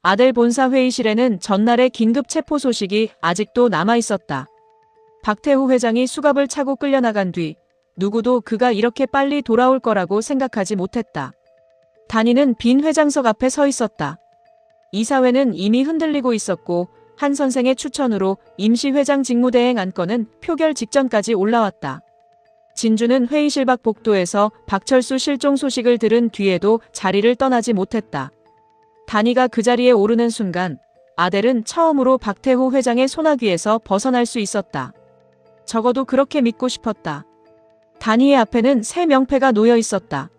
아델 본사 회의실에는 전날의 긴급 체포 소식이 아직도 남아 있었다. 박태후 회장이 수갑을 차고 끌려나간 뒤 누구도 그가 이렇게 빨리 돌아올 거라고 생각하지 못했다. 단위는 빈 회장석 앞에 서 있었다. 이사회는 이미 흔들리고 있었고 한 선생의 추천으로 임시회장 직무대행 안건은 표결 직전까지 올라왔다. 진주는 회의실 밖 복도에서 박철수 실종 소식을 들은 뒤에도 자리를 떠나지 못했다. 단위가 그 자리에 오르는 순간 아델은 처음으로 박태후 회장의 소나귀에서 벗어날 수 있었다. 적어도 그렇게 믿고 싶었다. 단위의 앞에는 세 명패가 놓여 있었다.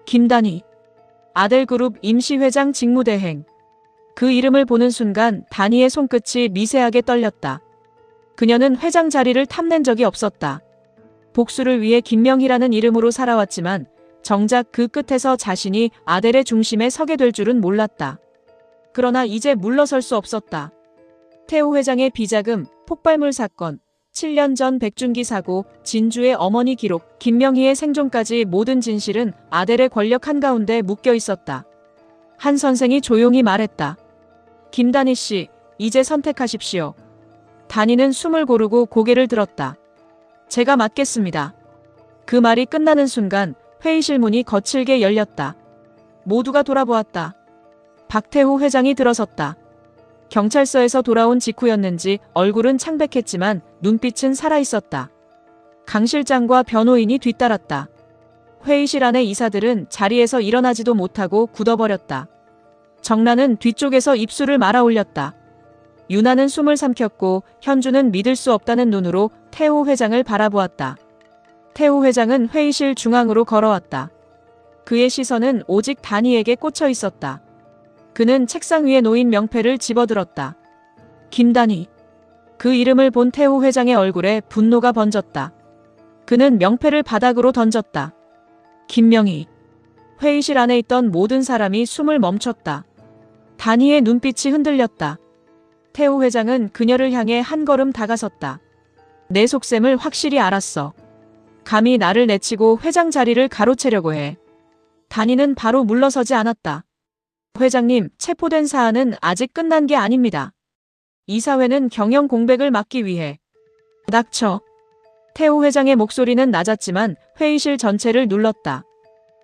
김단위, 아델그룹 임시회장 직무대행. 그 이름을 보는 순간 단위의 손끝이 미세하게 떨렸다. 그녀는 회장 자리를 탐낸 적이 없었다. 복수를 위해 김명희라는 이름으로 살아왔지만 정작 그 끝에서 자신이 아델의 중심에 서게 될 줄은 몰랐다. 그러나 이제 물러설 수 없었다. 태후 회장의 비자금, 폭발물 사건, 7년 전 백준기 사고, 진주의 어머니 기록, 김명희의 생존까지 모든 진실은 아델의 권력 한가운데 묶여 있었다. 한 선생이 조용히 말했다. 김단희 씨, 이제 선택하십시오. 단희는 숨을 고르고 고개를 들었다. 제가 맡겠습니다. 그 말이 끝나는 순간 회의실 문이 거칠게 열렸다. 모두가 돌아보았다. 박태후 회장이 들어섰다. 경찰서에서 돌아온 직후였는지 얼굴은 창백했지만 눈빛은 살아있었다. 강 실장과 변호인이 뒤따랐다. 회의실 안의 이사들은 자리에서 일어나지도 못하고 굳어버렸다. 정란은 뒤쪽에서 입술을 말아 올렸다. 유나는 숨을 삼켰고 현주는 믿을 수 없다는 눈으로 태후 회장을 바라보았다. 태후 회장은 회의실 중앙으로 걸어왔다. 그의 시선은 오직 단희에게 꽂혀 있었다. 그는 책상 위에 놓인 명패를 집어들었다. 김단희. 그 이름을 본 태후 회장의 얼굴에 분노가 번졌다. 그는 명패를 바닥으로 던졌다. 김명희. 회의실 안에 있던 모든 사람이 숨을 멈췄다. 단희의 눈빛이 흔들렸다. 태후 회장은 그녀를 향해 한 걸음 다가섰다. 내 속셈을 확실히 알았어. 감히 나를 내치고 회장 자리를 가로채려고 해. 단희는 바로 물러서지 않았다. 회장님, 체포된 사안은 아직 끝난 게 아닙니다. 이사회는 경영 공백을 막기 위해 닥쳐. 태후 회장의 목소리는 낮았지만 회의실 전체를 눌렀다.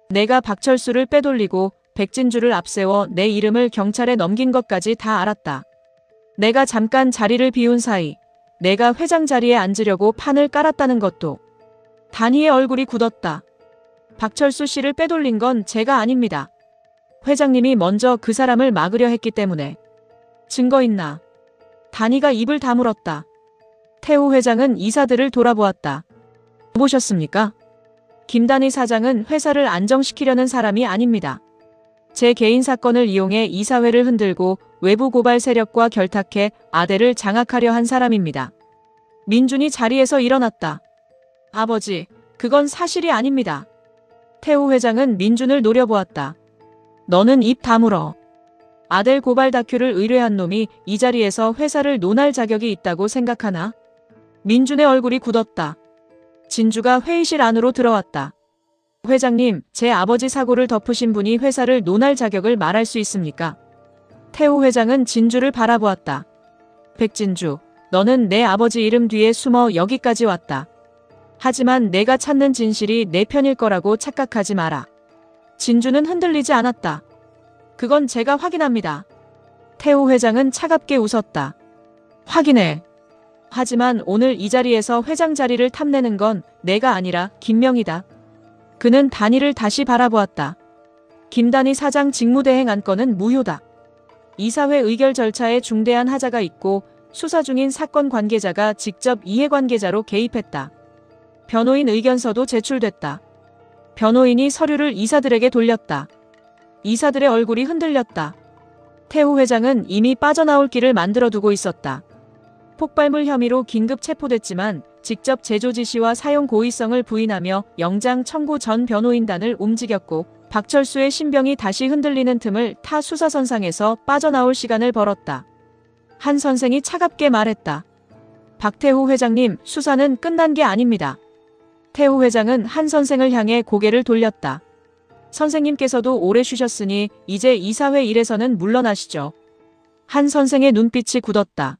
내가 박철수를 빼돌리고 백진주를 앞세워 내 이름을 경찰에 넘긴 것까지 다 알았다. 내가 잠깐 자리를 비운 사이 내가 회장 자리에 앉으려고 판을 깔았다는 것도. 단희의 얼굴이 굳었다. 박철수 씨를 빼돌린 건 제가 아닙니다. 회장님이 먼저 그 사람을 막으려 했기 때문에. 증거 있나? 단희가 입을 다물었다. 태후 회장은 이사들을 돌아보았다. 보셨습니까? 김단희 사장은 회사를 안정시키려는 사람이 아닙니다. 제 개인 사건을 이용해 이사회를 흔들고 외부 고발 세력과 결탁해 아델을 장악하려 한 사람입니다. 민준이 자리에서 일어났다. 아버지, 그건 사실이 아닙니다. 태후 회장은 민준을 노려보았다. 너는 입 다물어. 아델 고발 다큐를 의뢰한 놈이 이 자리에서 회사를 논할 자격이 있다고 생각하나? 민준의 얼굴이 굳었다. 진주가 회의실 안으로 들어왔다. 회장님, 제 아버지 사고를 덮으신 분이 회사를 논할 자격을 말할 수 있습니까? 태후 회장은 진주를 바라보았다. 백진주, 너는 내 아버지 이름 뒤에 숨어 여기까지 왔다. 하지만 내가 찾는 진실이 내 편일 거라고 착각하지 마라. 진주는 흔들리지 않았다. 그건 제가 확인합니다. 태후 회장은 차갑게 웃었다. 확인해. 하지만 오늘 이 자리에서 회장 자리를 탐내는 건 내가 아니라 김명희다. 그는 단희를 다시 바라보았다. 김단희 사장 직무대행 안건은 무효다. 이사회 의결 절차에 중대한 하자가 있고 수사 중인 사건 관계자가 직접 이해관계자로 개입했다. 변호인 의견서도 제출됐다. 변호인이 서류를 이사들에게 돌렸다. 이사들의 얼굴이 흔들렸다. 태후 회장은 이미 빠져나올 길을 만들어두고 있었다. 폭발물 혐의로 긴급 체포됐지만 직접 제조 지시와 사용 고의성을 부인하며 영장 청구 전 변호인단을 움직였고 박철수의 신병이 다시 흔들리는 틈을 타 수사선상에서 빠져나올 시간을 벌었다. 한 선생이 차갑게 말했다. 박태후 회장님, 수사는 끝난 게 아닙니다. 태후 회장은 한 선생을 향해 고개를 돌렸다. 선생님께서도 오래 쉬셨으니 이제 이사회 일에서는 물러나시죠. 한 선생의 눈빛이 굳었다.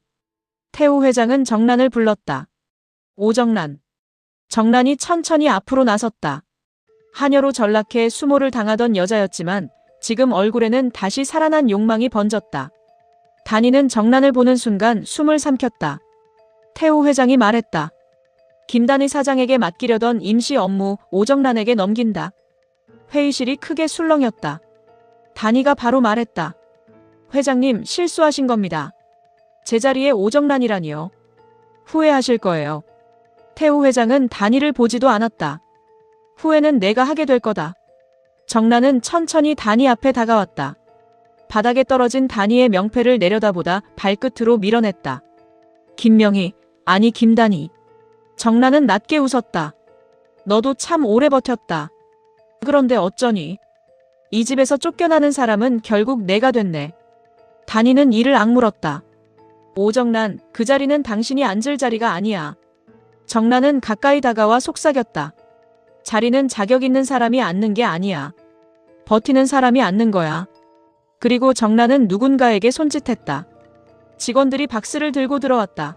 태우 회장은 정란을 불렀다. 오정란. 정란이 천천히 앞으로 나섰다. 하녀로 전락해 수모를 당하던 여자였지만 지금 얼굴에는 다시 살아난 욕망이 번졌다. 단이는 정란을 보는 순간 숨을 삼켰다. 태우 회장이 말했다. 김단희 사장에게 맡기려던 임시 업무 오정란에게 넘긴다. 회의실이 크게 술렁였다. 단이가 바로 말했다. 회장님, 실수하신 겁니다. 제자리에 오정란이라니요. 후회하실 거예요. 태우 회장은 단이를 보지도 않았다. 후회는 내가 하게 될 거다. 정란은 천천히 단이 앞에 다가왔다. 바닥에 떨어진 단이의 명패를 내려다보다 발끝으로 밀어냈다. 김명희, 아니 김단희. 정란은 낮게 웃었다. 너도 참 오래 버텼다. 그런데 어쩌니? 이 집에서 쫓겨나는 사람은 결국 내가 됐네. 단이는 이를 악물었다. 오정란, 그 자리는 당신이 앉을 자리가 아니야. 정란은 가까이 다가와 속삭였다. 자리는 자격 있는 사람이 앉는 게 아니야. 버티는 사람이 앉는 거야. 그리고 정란은 누군가에게 손짓했다. 직원들이 박스를 들고 들어왔다.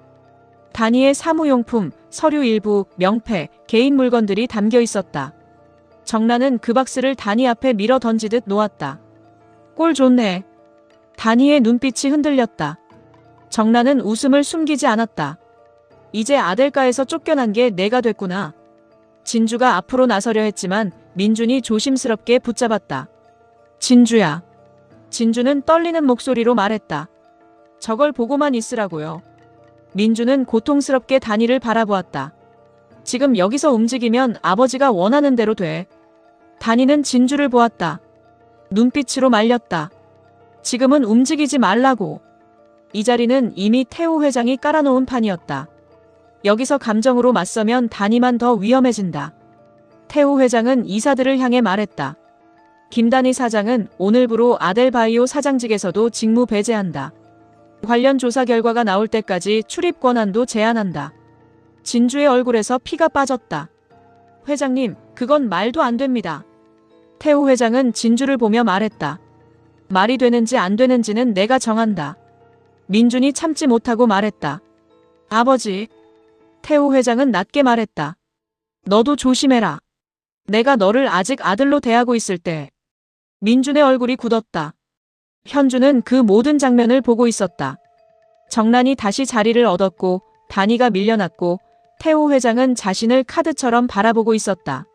단이의 사무용품, 서류 일부, 명패, 개인 물건들이 담겨 있었다. 정란은 그 박스를 단이 앞에 밀어 던지듯 놓았다. 꼴 좋네. 단이의 눈빛이 흔들렸다. 정란은 웃음을 숨기지 않았다. 이제 아델가에서 쫓겨난 게 내가 됐구나. 진주가 앞으로 나서려 했지만 민준이 조심스럽게 붙잡았다. 진주야. 진주는 떨리는 목소리로 말했다. 저걸 보고만 있으라고요. 민주는 고통스럽게 단이를 바라보았다. 지금 여기서 움직이면 아버지가 원하는 대로 돼. 단이는 진주를 보았다. 눈빛으로 말렸다. 지금은 움직이지 말라고. 이 자리는 이미 태우 회장이 깔아놓은 판이었다. 여기서 감정으로 맞서면 단이만 더 위험해진다. 태우 회장은 이사들을 향해 말했다. 김단희 사장은 오늘부로 아델바이오 사장직에서도 직무 배제한다. 관련 조사 결과가 나올 때까지 출입 권한도 제한한다. 진주의 얼굴에서 피가 빠졌다. 회장님, 그건 말도 안 됩니다. 태우 회장은 진주를 보며 말했다. 말이 되는지 안 되는지는 내가 정한다. 민준이 참지 못하고 말했다. 아버지. 태우 회장은 낮게 말했다. 너도 조심해라. 내가 너를 아직 아들로 대하고 있을 때. 민준의 얼굴이 굳었다. 현주는 그 모든 장면을 보고 있었다. 정란이 다시 자리를 얻었고 단이가 밀려났고 태우 회장은 자신을 카드처럼 바라보고 있었다.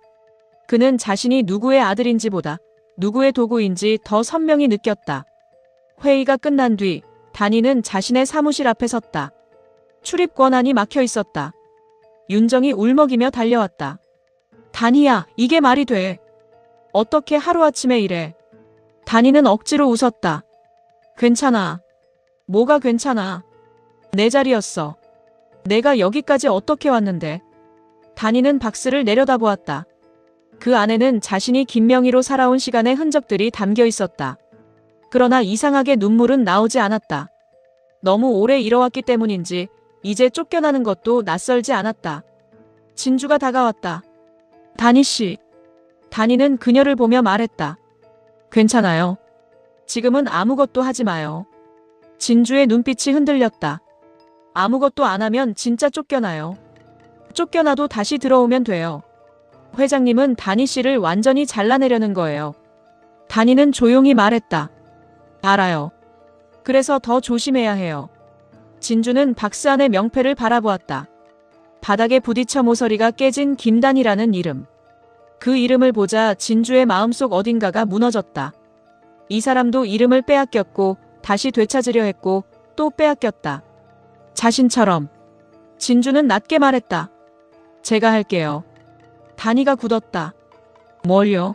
그는 자신이 누구의 아들인지보다 누구의 도구인지 더 선명히 느꼈다. 회의가 끝난 뒤 단이는 자신의 사무실 앞에 섰다. 출입 권한이 막혀 있었다. 윤정이 울먹이며 달려왔다. 단이야, 이게 말이 돼. 어떻게 하루아침에 이래. 단이는 억지로 웃었다. 괜찮아. 뭐가 괜찮아. 내 자리였어. 내가 여기까지 어떻게 왔는데. 단이는 박스를 내려다보았다. 그 안에는 자신이 김명희로 살아온 시간의 흔적들이 담겨 있었다. 그러나 이상하게 눈물은 나오지 않았다. 너무 오래 잃어왔기 때문인지 이제 쫓겨나는 것도 낯설지 않았다. 진주가 다가왔다. 단희 씨. 단이는 그녀를 보며 말했다. 괜찮아요. 지금은 아무것도 하지 마요. 진주의 눈빛이 흔들렸다. 아무것도 안 하면 진짜 쫓겨나요. 쫓겨나도 다시 들어오면 돼요. 회장님은 단희 씨를 완전히 잘라내려는 거예요. 단희는 조용히 말했다. 알아요. 그래서 더 조심해야 해요. 진주는 박스 안의 명패를 바라보았다. 바닥에 부딪혀 모서리가 깨진 김단희라는 이름. 그 이름을 보자 진주의 마음속 어딘가가 무너졌다. 이 사람도 이름을 빼앗겼고 다시 되찾으려 했고 또 빼앗겼다. 자신처럼. 진주는 낮게 말했다. 제가 할게요. 단이가 굳었다. 뭘요?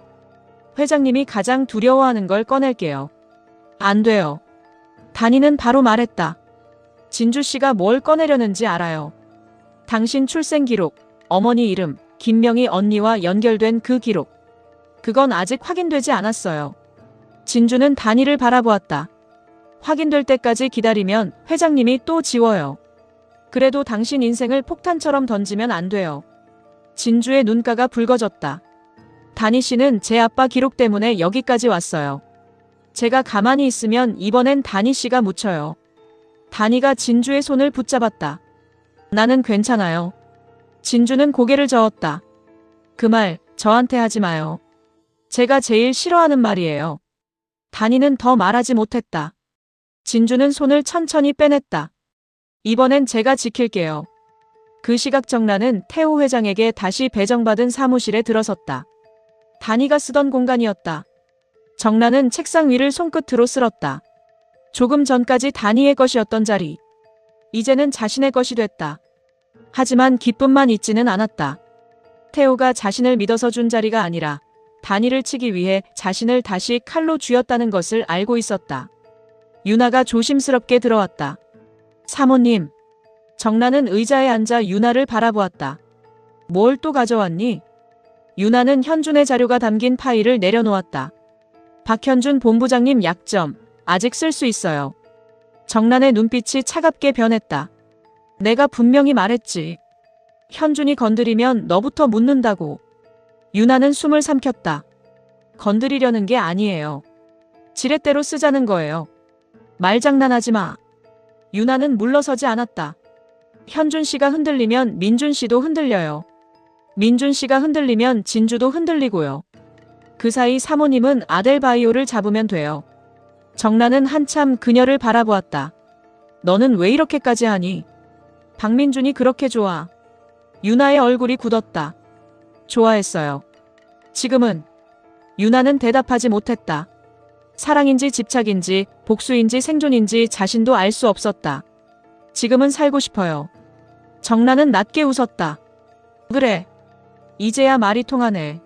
회장님이 가장 두려워하는 걸 꺼낼게요. 안 돼요. 단이는 바로 말했다. 진주 씨가 뭘 꺼내려는지 알아요. 당신 출생 기록, 어머니 이름, 김명희 언니와 연결된 그 기록. 그건 아직 확인되지 않았어요. 진주는 단이를 바라보았다. 확인될 때까지 기다리면 회장님이 또 지워요. 그래도 당신 인생을 폭탄처럼 던지면 안 돼요. 진주의 눈가가 붉어졌다. 단희 씨는 제 아빠 기록 때문에 여기까지 왔어요. 제가 가만히 있으면 이번엔 다니 씨가 묻혀요. 다니가 진주의 손을 붙잡았다. 나는 괜찮아요. 진주는 고개를 저었다. 그 말 저한테 하지 마요. 제가 제일 싫어하는 말이에요. 다니는 더 말하지 못했다. 진주는 손을 천천히 빼냈다. 이번엔 제가 지킬게요. 그 시각 정란은 태호 회장에게 다시 배정받은 사무실에 들어섰다. 다니가 쓰던 공간이었다. 정란은 책상 위를 손끝으로 쓸었다. 조금 전까지 다니의 것이었던 자리. 이제는 자신의 것이 됐다. 하지만 기쁨만 있지는 않았다. 태호가 자신을 믿어서 준 자리가 아니라 다니를 치기 위해 자신을 다시 칼로 쥐었다는 것을 알고 있었다. 유나가 조심스럽게 들어왔다. 사모님. 정란은 의자에 앉아 유나를 바라보았다. 뭘 또 가져왔니? 유나는 현준의 자료가 담긴 파일을 내려놓았다. 박현준 본부장님 약점, 아직 쓸 수 있어요. 정란의 눈빛이 차갑게 변했다. 내가 분명히 말했지. 현준이 건드리면 너부터 묻는다고. 유나는 숨을 삼켰다. 건드리려는 게 아니에요. 지렛대로 쓰자는 거예요. 말장난하지 마. 유나는 물러서지 않았다. 현준 씨가 흔들리면 민준 씨도 흔들려요. 민준 씨가 흔들리면 진주도 흔들리고요. 그 사이 사모님은 아델바이오를 잡으면 돼요. 정란은 한참 그녀를 바라보았다. 너는 왜 이렇게까지 하니? 박민준이 그렇게 좋아. 유나의 얼굴이 굳었다. 좋아했어요. 지금은? 유나는 대답하지 못했다. 사랑인지 집착인지 복수인지 생존인지 자신도 알 수 없었다. 지금은 살고 싶어요. 정란은 낮게 웃었다. 그래. 이제야 말이 통하네.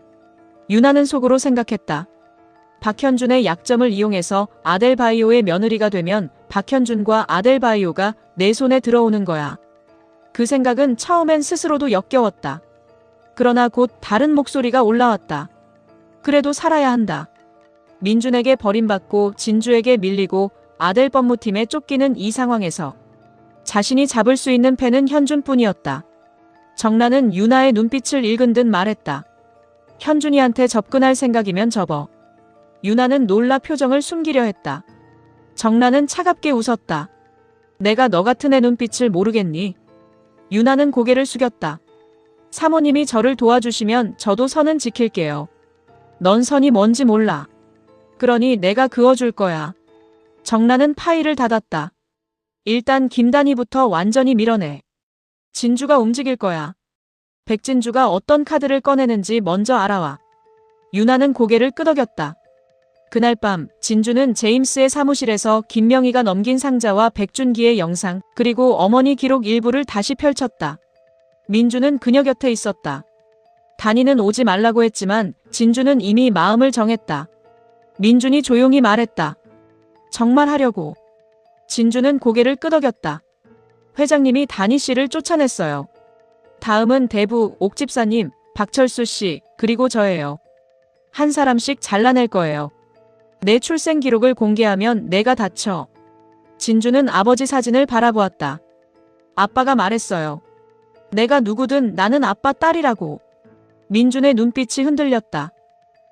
유나는 속으로 생각했다. 박현준의 약점을 이용해서 아델바이오의 며느리가 되면 박현준과 아델바이오가 내 손에 들어오는 거야. 그 생각은 처음엔 스스로도 역겨웠다. 그러나 곧 다른 목소리가 올라왔다. 그래도 살아야 한다. 민준에게 버림받고 진주에게 밀리고 아델 법무팀에 쫓기는 이 상황에서 자신이 잡을 수 있는 패는 현준뿐이었다. 정란은 유나의 눈빛을 읽은 듯 말했다. 현준이한테 접근할 생각이면 접어. 유나는 놀라 표정을 숨기려 했다. 정란은 차갑게 웃었다. 내가 너 같은 애 눈빛을 모르겠니? 유나는 고개를 숙였다. 사모님이 저를 도와주시면 저도 선은 지킬게요. 넌 선이 뭔지 몰라. 그러니 내가 그어줄 거야. 정란은 파일을 닫았다. 일단 김단희부터 완전히 밀어내. 진주가 움직일 거야. 백진주가 어떤 카드를 꺼내는지 먼저 알아와. 유나는 고개를 끄덕였다. 그날 밤 진주는 제임스의 사무실에서 김명희가 넘긴 상자와 백준기의 영상 그리고 어머니 기록 일부를 다시 펼쳤다. 민주는 그녀 곁에 있었다. 단이는 오지 말라고 했지만 진주는 이미 마음을 정했다. 민준이 조용히 말했다. 정말 하려고. 진주는 고개를 끄덕였다. 회장님이 다니 씨를 쫓아냈어요. 다음은 대부, 옥집사님, 박철수 씨, 그리고 저예요. 한 사람씩 잘라낼 거예요. 내 출생 기록을 공개하면 내가 다쳐. 진주는 아버지 사진을 바라보았다. 아빠가 말했어요. 내가 누구든 나는 아빠 딸이라고. 민준의 눈빛이 흔들렸다.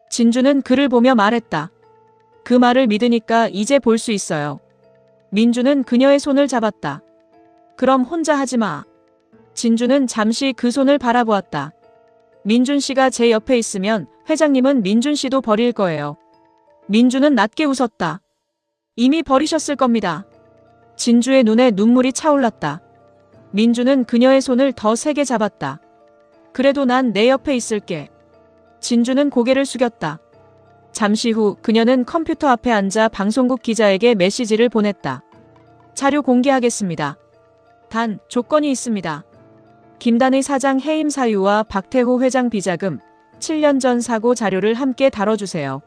진주는 그를 보며 말했다. 그 말을 믿으니까 이제 볼 수 있어요. 민주는 그녀의 손을 잡았다. 그럼 혼자 하지 마. 진주는 잠시 그 손을 바라보았다. 민준 씨가 제 옆에 있으면 회장님은 민준 씨도 버릴 거예요. 민주는 낮게 웃었다. 이미 버리셨을 겁니다. 진주의 눈에 눈물이 차올랐다. 민주는 그녀의 손을 더 세게 잡았다. 그래도 난 내 옆에 있을게. 진주는 고개를 숙였다. 잠시 후 그녀는 컴퓨터 앞에 앉아 방송국 기자에게 메시지를 보냈다. 자료 공개하겠습니다. 단 조건이 있습니다. 김단의 사장 해임 사유와 박태호 회장 비자금, 7년 전 사고 자료를 함께 다뤄주세요.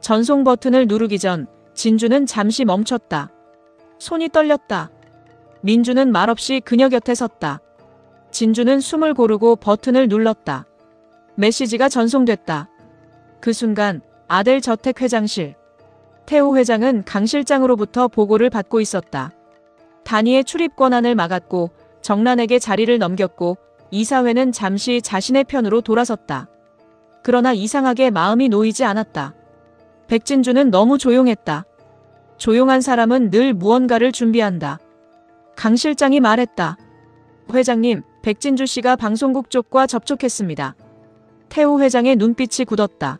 전송 버튼을 누르기 전 진주는 잠시 멈췄다. 손이 떨렸다. 민주는 말없이 그녀 곁에 섰다. 진주는 숨을 고르고 버튼을 눌렀다. 메시지가 전송됐다. 그 순간 아델 저택 회장실. 태호 회장은 강 실장으로부터 보고를 받고 있었다. 단위의 출입 권한을 막았고 정란에게 자리를 넘겼고 이사회는 잠시 자신의 편으로 돌아섰다. 그러나 이상하게 마음이 놓이지 않았다. 백진주는 너무 조용했다. 조용한 사람은 늘 무언가를 준비한다. 강 실장이 말했다. 회장님, 백진주 씨가 방송국 쪽과 접촉했습니다. 태우 회장의 눈빛이 굳었다.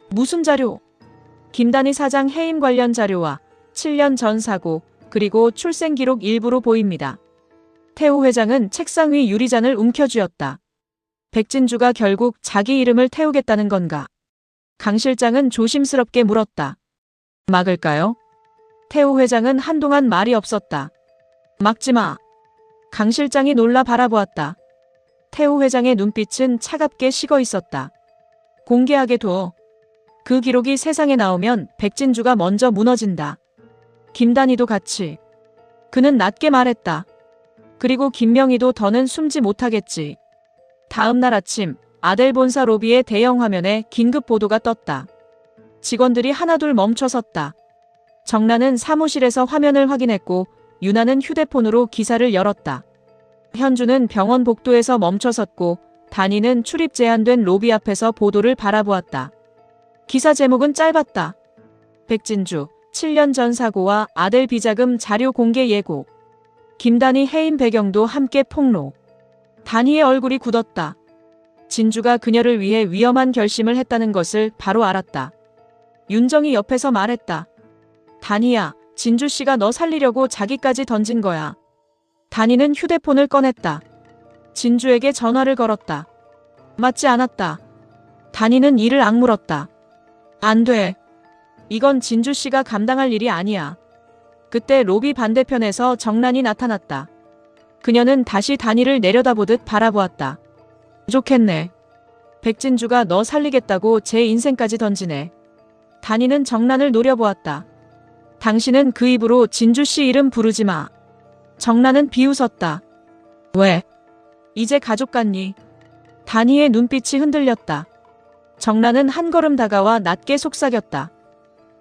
무슨 자료? 김단희 사장 해임 관련 자료와 7년 전 사고, 그리고 출생 기록 일부로 보입니다. 태우 회장은 책상 위 유리잔을 움켜쥐었다. 백진주가 결국 자기 이름을 태우겠다는 건가? 강 실장은 조심스럽게 물었다. 막을까요? 태우 회장은 한동안 말이 없었다. 막지 마. 강 실장이 놀라 바라보았다. 태우 회장의 눈빛은 차갑게 식어 있었다. 공개하게 둬. 그 기록이 세상에 나오면 백진주가 먼저 무너진다. 김단희도 같이. 그는 낮게 말했다. 그리고 김명희도 더는 숨지 못하겠지. 다음 날 아침 아델 본사 로비의 대형 화면에 긴급 보도가 떴다. 직원들이 하나둘 멈춰섰다. 정란은 사무실에서 화면을 확인했고 유나는 휴대폰으로 기사를 열었다. 현주는 병원 복도에서 멈춰섰고 단희는 출입 제한된 로비 앞에서 보도를 바라보았다. 기사 제목은 짧았다. 백진주, 7년 전 사고와 아델 비자금 자료 공개 예고. 김단희 해임 배경도 함께 폭로. 단희의 얼굴이 굳었다. 진주가 그녀를 위해 위험한 결심을 했다는 것을 바로 알았다. 윤정이 옆에서 말했다. 단희야, 진주 씨가 너 살리려고 자기까지 던진 거야. 단희는 휴대폰을 꺼냈다. 진주에게 전화를 걸었다. 맞지 않았다. 단희는 이를 악물었다. 안 돼. 이건 진주 씨가 감당할 일이 아니야. 그때 로비 반대편에서 정란이 나타났다. 그녀는 다시 단희를 내려다보듯 바라보았다. 좋겠네. 백진주가 너 살리겠다고 제 인생까지 던지네. 단희는 정란을 노려보았다. 당신은 그 입으로 진주 씨 이름 부르지 마. 정란은 비웃었다. 왜? 이제 가족 같니? 단희의 눈빛이 흔들렸다. 정란은 한 걸음 다가와 낮게 속삭였다.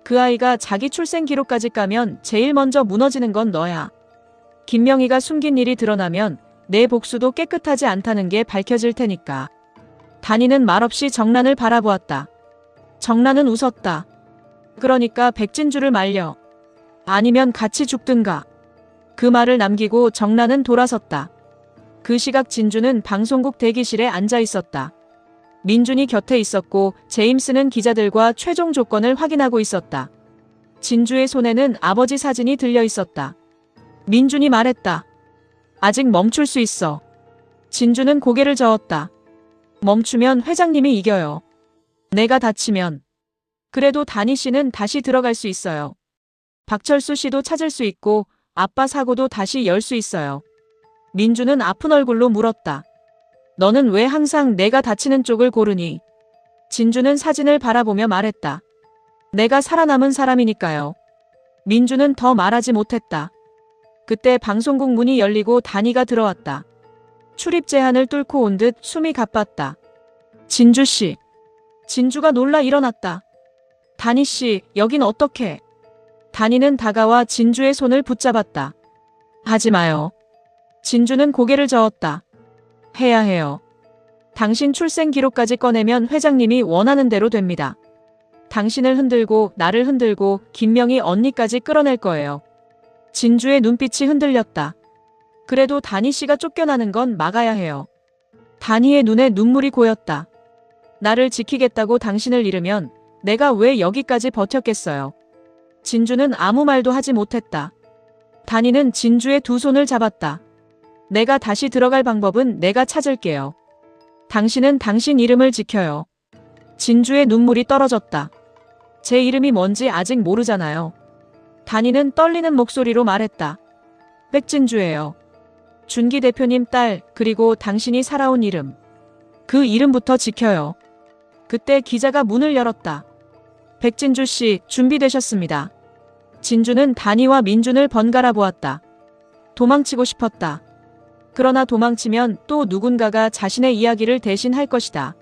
그 아이가 자기 출생 기록까지 까면 제일 먼저 무너지는 건 너야. 김명희가 숨긴 일이 드러나면 내 복수도 깨끗하지 않다는 게 밝혀질 테니까. 단희는 말없이 정란을 바라보았다. 정란은 웃었다. 그러니까 백진주를 말려. 아니면 같이 죽든가. 그 말을 남기고 정란은 돌아섰다. 그 시각 진주는 방송국 대기실에 앉아 있었다. 민준이 곁에 있었고 제임스는 기자들과 최종 조건을 확인하고 있었다. 진주의 손에는 아버지 사진이 들려 있었다. 민준이 말했다. 아직 멈출 수 있어. 진주는 고개를 저었다. 멈추면 회장님이 이겨요. 내가 다치면. 그래도 단희 씨는 다시 들어갈 수 있어요. 박철수 씨도 찾을 수 있고 아빠 사고도 다시 열 수 있어요. 민주는 아픈 얼굴로 물었다. 너는 왜 항상 내가 다치는 쪽을 고르니? 진주는 사진을 바라보며 말했다. 내가 살아남은 사람이니까요. 민주는 더 말하지 못했다. 그때 방송국 문이 열리고 단희가 들어왔다. 출입 제한을 뚫고 온 듯 숨이 가빴다. 진주 씨. 진주가 놀라 일어났다. 단희 씨, 여긴 어떻게? 단희는 다가와 진주의 손을 붙잡았다. 하지 마요. 진주는 고개를 저었다. 해야 해요. 당신 출생 기록까지 꺼내면 회장님이 원하는 대로 됩니다. 당신을 흔들고 나를 흔들고 김명희 언니까지 끌어낼 거예요. 진주의 눈빛이 흔들렸다. 그래도 단희 씨가 쫓겨나는 건 막아야 해요. 단희의 눈에 눈물이 고였다. 나를 지키겠다고 당신을 잃으면 내가 왜 여기까지 버텼겠어요. 진주는 아무 말도 하지 못했다. 단희는 진주의 두 손을 잡았다. 내가 다시 들어갈 방법은 내가 찾을게요. 당신은 당신 이름을 지켜요. 진주의 눈물이 떨어졌다. 제 이름이 뭔지 아직 모르잖아요. 단희는 떨리는 목소리로 말했다. 백진주예요. 준기 대표님 딸, 그리고 당신이 살아온 이름. 그 이름부터 지켜요. 그때 기자가 문을 열었다. 백진주 씨, 준비되셨습니다. 진주는 단희와 민준을 번갈아 보았다. 도망치고 싶었다. 그러나 도망치면 또 누군가가 자신의 이야기를 대신 할 것이다.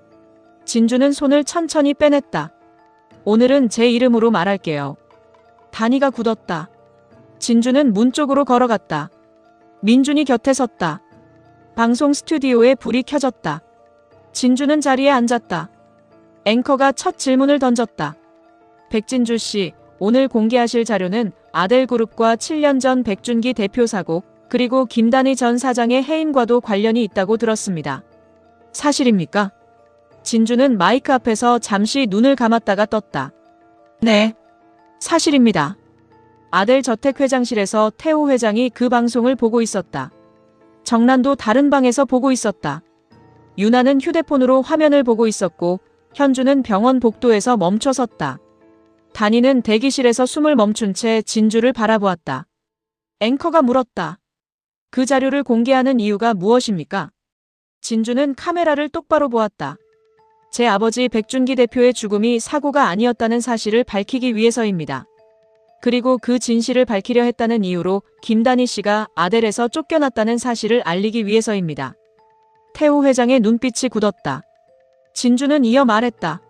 진주는 손을 천천히 빼냈다. 오늘은 제 이름으로 말할게요. 단희가 굳었다. 진주는 문 쪽으로 걸어갔다. 민준이 곁에 섰다. 방송 스튜디오에 불이 켜졌다. 진주는 자리에 앉았다. 앵커가 첫 질문을 던졌다. 백진주 씨, 오늘 공개하실 자료는 아델그룹과 7년 전 백준기 대표 사고, 그리고 김단희 전 사장의 해임과도 관련이 있다고 들었습니다. 사실입니까? 진주는 마이크 앞에서 잠시 눈을 감았다가 떴다. 네, 사실입니다. 아델 저택 회장실에서 태호 회장이 그 방송을 보고 있었다. 정란도 다른 방에서 보고 있었다. 유나는 휴대폰으로 화면을 보고 있었고 현주는 병원 복도에서 멈춰 섰다. 단희는 대기실에서 숨을 멈춘 채 진주를 바라보았다. 앵커가 물었다. 그 자료를 공개하는 이유가 무엇입니까? 진주는 카메라를 똑바로 보았다. 제 아버지 백준기 대표의 죽음이 사고가 아니었다는 사실을 밝히기 위해서입니다. 그리고 그 진실을 밝히려 했다는 이유로 김단희 씨가 아델에서 쫓겨났다는 사실을 알리기 위해서입니다. 태호 회장의 눈빛이 굳었다. 진주는 이어 말했다.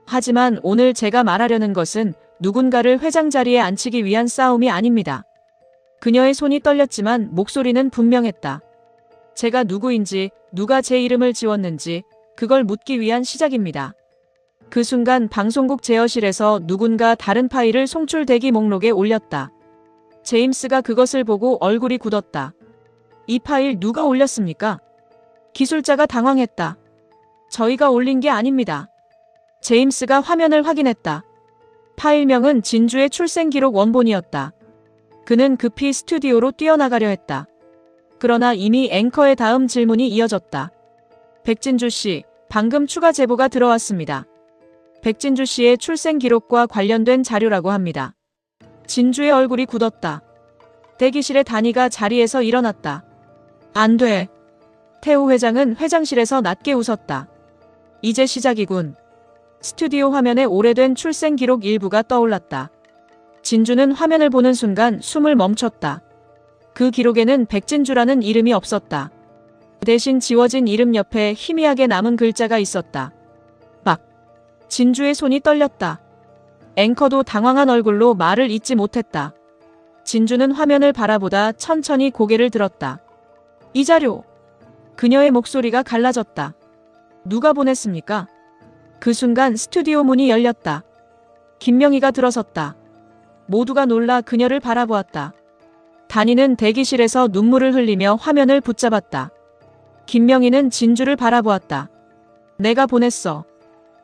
하지만 오늘 제가 말하려는 것은 누군가를 회장 자리에 앉히기 위한 싸움이 아닙니다. 그녀의 손이 떨렸지만 목소리는 분명했다. 제가 누구인지, 누가 제 이름을 지웠는지 그걸 묻기 위한 시작입니다. 그 순간 방송국 제어실에서 누군가 다른 파일을 송출 대기 목록에 올렸다. 제임스가 그것을 보고 얼굴이 굳었다. 이 파일 누가 올렸습니까? 기술자가 당황했다. 저희가 올린 게 아닙니다. 제임스가 화면을 확인했다. 파일명은 진주의 출생기록 원본이었다. 그는 급히 스튜디오로 뛰어나가려 했다. 그러나 이미 앵커의 다음 질문이 이어졌다. 백진주 씨, 방금 추가 제보가 들어왔습니다. 백진주 씨의 출생 기록과 관련된 자료라고 합니다. 진주의 얼굴이 굳었다. 대기실의 단희가 자리에서 일어났다. 안 돼. 태호 회장은 회장실에서 낮게 웃었다. 이제 시작이군. 스튜디오 화면에 오래된 출생 기록 일부가 떠올랐다. 진주는 화면을 보는 순간 숨을 멈췄다. 그 기록에는 백진주라는 이름이 없었다. 대신 지워진 이름 옆에 희미하게 남은 글자가 있었다. 막. 진주의 손이 떨렸다. 앵커도 당황한 얼굴로 말을 잇지 못했다. 진주는 화면을 바라보다 천천히 고개를 들었다. 이 자료. 그녀의 목소리가 갈라졌다. 누가 보냈습니까? 그 순간 스튜디오 문이 열렸다. 김명희가 들어섰다. 모두가 놀라 그녀를 바라보았다. 단희는 대기실에서 눈물을 흘리며 화면을 붙잡았다. 김명희는 진주를 바라보았다. 내가 보냈어.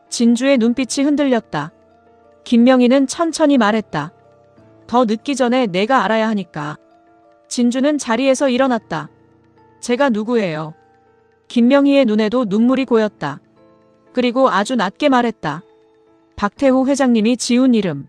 진주의 눈빛이 흔들렸다. 김명희는 천천히 말했다. 더 늦기 전에 내가 알아야 하니까. 진주는 자리에서 일어났다. 제가 누구예요? 김명희의 눈에도 눈물이 고였다. 그리고 아주 낮게 말했다. 박태호 회장님이 지운 이름.